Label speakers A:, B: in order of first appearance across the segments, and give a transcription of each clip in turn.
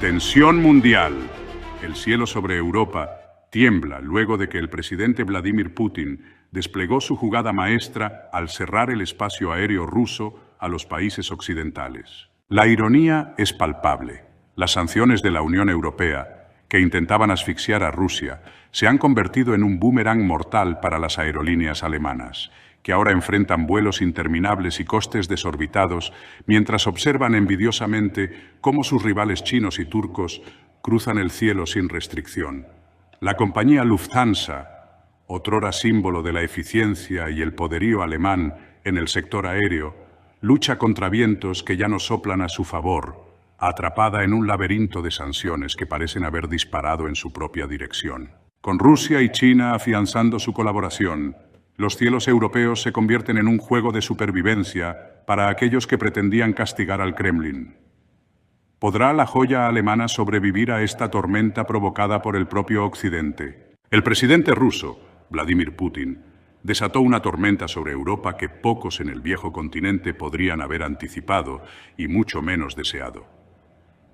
A: Tensión mundial. El cielo sobre Europa tiembla luego de que el presidente Vladimir Putin desplegó su jugada maestra al cerrar el espacio aéreo ruso a los países occidentales. La ironía es palpable. Las sanciones de la Unión Europea, que intentaban asfixiar a Rusia, se han convertido en un boomerang mortal para las aerolíneas alemanas, que ahora enfrentan vuelos interminables y costes desorbitados mientras observan envidiosamente cómo sus rivales chinos y turcos cruzan el cielo sin restricción. La compañía Lufthansa, otrora símbolo de la eficiencia y el poderío alemán en el sector aéreo, lucha contra vientos que ya no soplan a su favor, atrapada en un laberinto de sanciones que parecen haber disparado en su propia dirección. Con Rusia y China afianzando su colaboración, los cielos europeos se convierten en un juego de supervivencia para aquellos que pretendían castigar al Kremlin. ¿Podrá la joya alemana sobrevivir a esta tormenta provocada por el propio Occidente? El presidente ruso, Vladimir Putin, desató una tormenta sobre Europa que pocos en el viejo continente podrían haber anticipado y mucho menos deseado.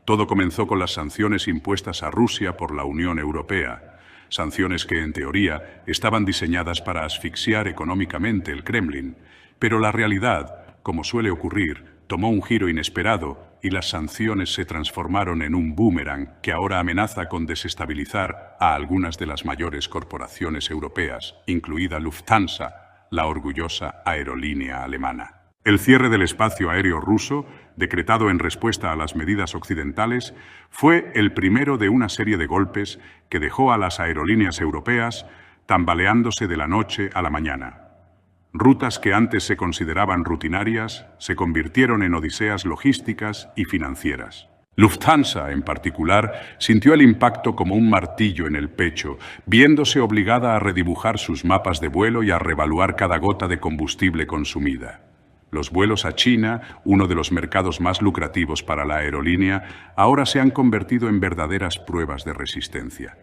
A: Todo comenzó con las sanciones impuestas a Rusia por la Unión Europea, sanciones que, en teoría, estaban diseñadas para asfixiar económicamente el Kremlin, pero la realidad, como suele ocurrir, tomó un giro inesperado y las sanciones se transformaron en un boomerang que ahora amenaza con desestabilizar a algunas de las mayores corporaciones europeas, incluida Lufthansa, la orgullosa aerolínea alemana. El cierre del espacio aéreo ruso, decretado en respuesta a las medidas occidentales, fue el primero de una serie de golpes que dejó a las aerolíneas europeas tambaleándose de la noche a la mañana. Rutas que antes se consideraban rutinarias se convirtieron en odiseas logísticas y financieras. Lufthansa, en particular, sintió el impacto como un martillo en el pecho, viéndose obligada a redibujar sus mapas de vuelo y a revaluar cada gota de combustible consumida. Los vuelos a China, uno de los mercados más lucrativos para la aerolínea, ahora se han convertido en verdaderas pruebas de resistencia.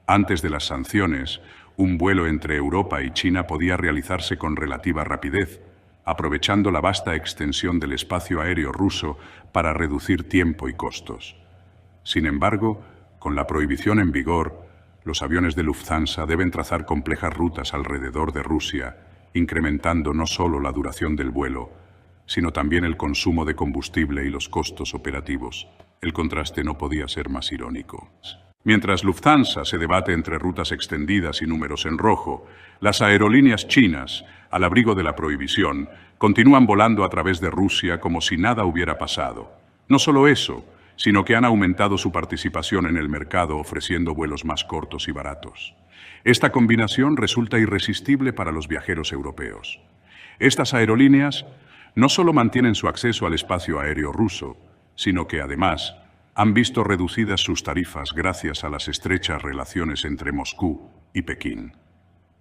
A: Antes de las sanciones, un vuelo entre Europa y China podía realizarse con relativa rapidez, aprovechando la vasta extensión del espacio aéreo ruso para reducir tiempo y costos. Sin embargo, con la prohibición en vigor, los aviones de Lufthansa deben trazar complejas rutas alrededor de Rusia, incrementando no solo la duración del vuelo, sino también el consumo de combustible y los costos operativos. El contraste no podía ser más irónico. Mientras Lufthansa se debate entre rutas extendidas y números en rojo, las aerolíneas chinas, al abrigo de la prohibición, continúan volando a través de Rusia como si nada hubiera pasado. No solo eso, sino que han aumentado su participación en el mercado ofreciendo vuelos más cortos y baratos. Esta combinación resulta irresistible para los viajeros europeos. Estas aerolíneas no solo mantienen su acceso al espacio aéreo ruso, sino que además han visto reducidas sus tarifas gracias a las estrechas relaciones entre Moscú y Pekín.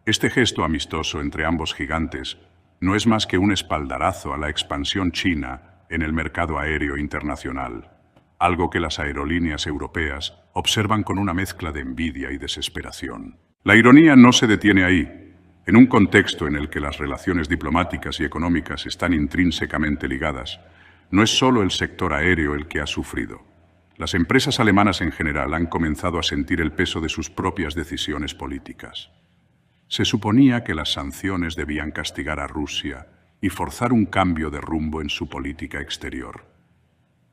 A: Este gesto amistoso entre ambos gigantes no es más que un espaldarazo a la expansión china en el mercado aéreo internacional, algo que las aerolíneas europeas observan con una mezcla de envidia y desesperación. La ironía no se detiene ahí. En un contexto en el que las relaciones diplomáticas y económicas están intrínsecamente ligadas, no es solo el sector aéreo el que ha sufrido. Las empresas alemanas en general han comenzado a sentir el peso de sus propias decisiones políticas. Se suponía que las sanciones debían castigar a Rusia y forzar un cambio de rumbo en su política exterior.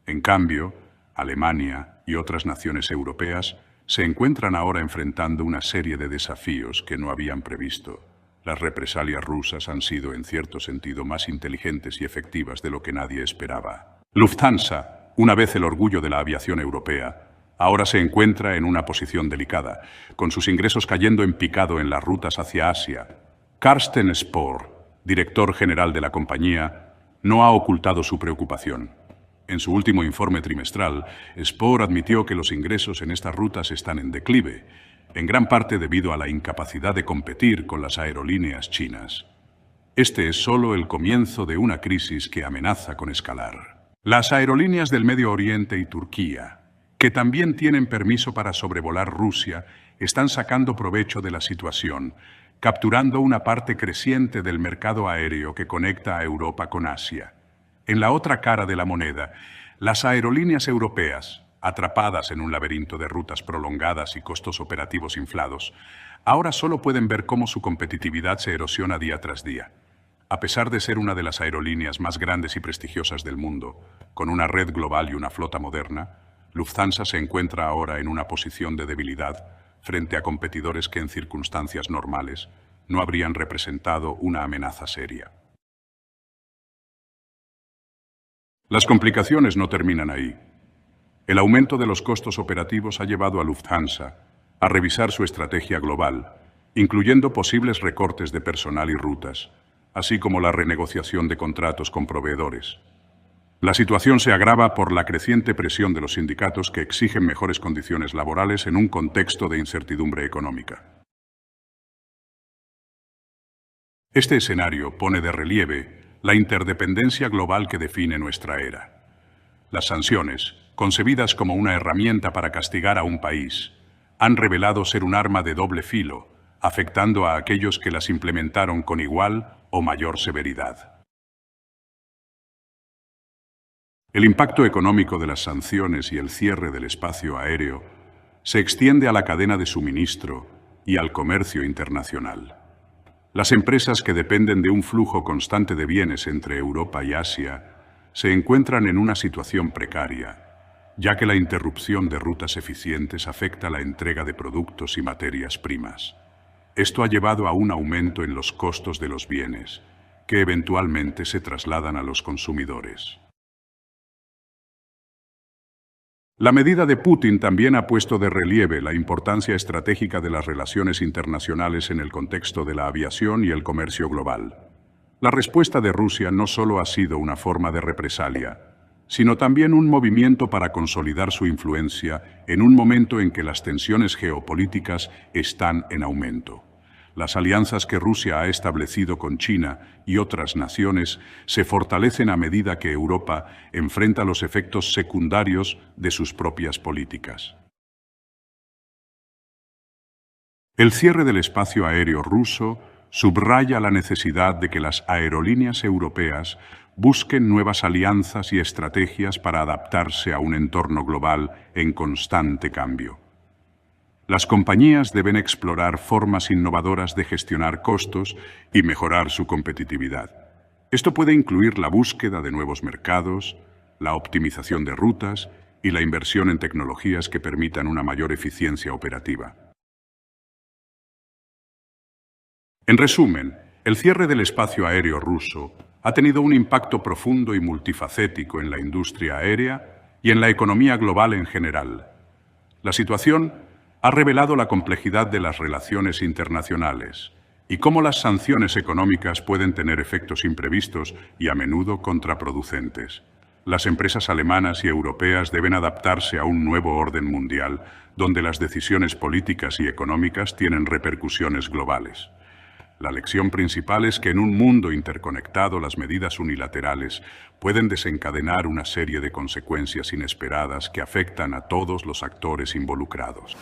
A: En cambio, Alemania y otras naciones europeas se encuentran ahora enfrentando una serie de desafíos que no habían previsto. Las represalias rusas han sido, en cierto sentido, más inteligentes y efectivas de lo que nadie esperaba. Lufthansa, una vez el orgullo de la aviación europea, ahora se encuentra en una posición delicada, con sus ingresos cayendo en picado en las rutas hacia Asia. Carsten Spohr, director general de la compañía, no ha ocultado su preocupación. En su último informe trimestral, Spohr admitió que los ingresos en estas rutas están en declive, en gran parte debido a la incapacidad de competir con las aerolíneas chinas. Este es solo el comienzo de una crisis que amenaza con escalar. Las aerolíneas del Medio Oriente y Turquía, que también tienen permiso para sobrevolar Rusia, están sacando provecho de la situación, capturando una parte creciente del mercado aéreo que conecta a Europa con Asia. En la otra cara de la moneda, las aerolíneas europeas, atrapadas en un laberinto de rutas prolongadas y costos operativos inflados, ahora solo pueden ver cómo su competitividad se erosiona día tras día. A pesar de ser una de las aerolíneas más grandes y prestigiosas del mundo, con una red global y una flota moderna, Lufthansa se encuentra ahora en una posición de debilidad frente a competidores que en circunstancias normales no habrían representado una amenaza seria. Las complicaciones no terminan ahí. El aumento de los costos operativos ha llevado a Lufthansa a revisar su estrategia global, incluyendo posibles recortes de personal y rutas, así como la renegociación de contratos con proveedores. La situación se agrava por la creciente presión de los sindicatos que exigen mejores condiciones laborales en un contexto de incertidumbre económica. Este escenario pone de relieve la interdependencia global que define nuestra era. Las sanciones, concebidas como una herramienta para castigar a un país, han revelado ser un arma de doble filo, afectando a aquellos que las implementaron con igual o mayor severidad. El impacto económico de las sanciones y el cierre del espacio aéreo se extiende a la cadena de suministro y al comercio internacional. Las empresas que dependen de un flujo constante de bienes entre Europa y Asia se encuentran en una situación precaria, ya que la interrupción de rutas eficientes afecta la entrega de productos y materias primas. Esto ha llevado a un aumento en los costos de los bienes, que eventualmente se trasladan a los consumidores. La medida de Putin también ha puesto de relieve la importancia estratégica de las relaciones internacionales en el contexto de la aviación y el comercio global. La respuesta de Rusia no solo ha sido una forma de represalia, sino también un movimiento para consolidar su influencia en un momento en que las tensiones geopolíticas están en aumento. Las alianzas que Rusia ha establecido con China y otras naciones se fortalecen a medida que Europa enfrenta los efectos secundarios de sus propias políticas. El cierre del espacio aéreo ruso subraya la necesidad de que las aerolíneas europeas busquen nuevas alianzas y estrategias para adaptarse a un entorno global en constante cambio. Las compañías deben explorar formas innovadoras de gestionar costos y mejorar su competitividad. Esto puede incluir la búsqueda de nuevos mercados, la optimización de rutas y la inversión en tecnologías que permitan una mayor eficiencia operativa. En resumen, el cierre del espacio aéreo ruso ha tenido un impacto profundo y multifacético en la industria aérea y en la economía global en general. La situación ha revelado la complejidad de las relaciones internacionales y cómo las sanciones económicas pueden tener efectos imprevistos y a menudo contraproducentes. Las empresas alemanas y europeas deben adaptarse a un nuevo orden mundial, donde las decisiones políticas y económicas tienen repercusiones globales. La lección principal es que en un mundo interconectado las medidas unilaterales pueden desencadenar una serie de consecuencias inesperadas que afectan a todos los actores involucrados.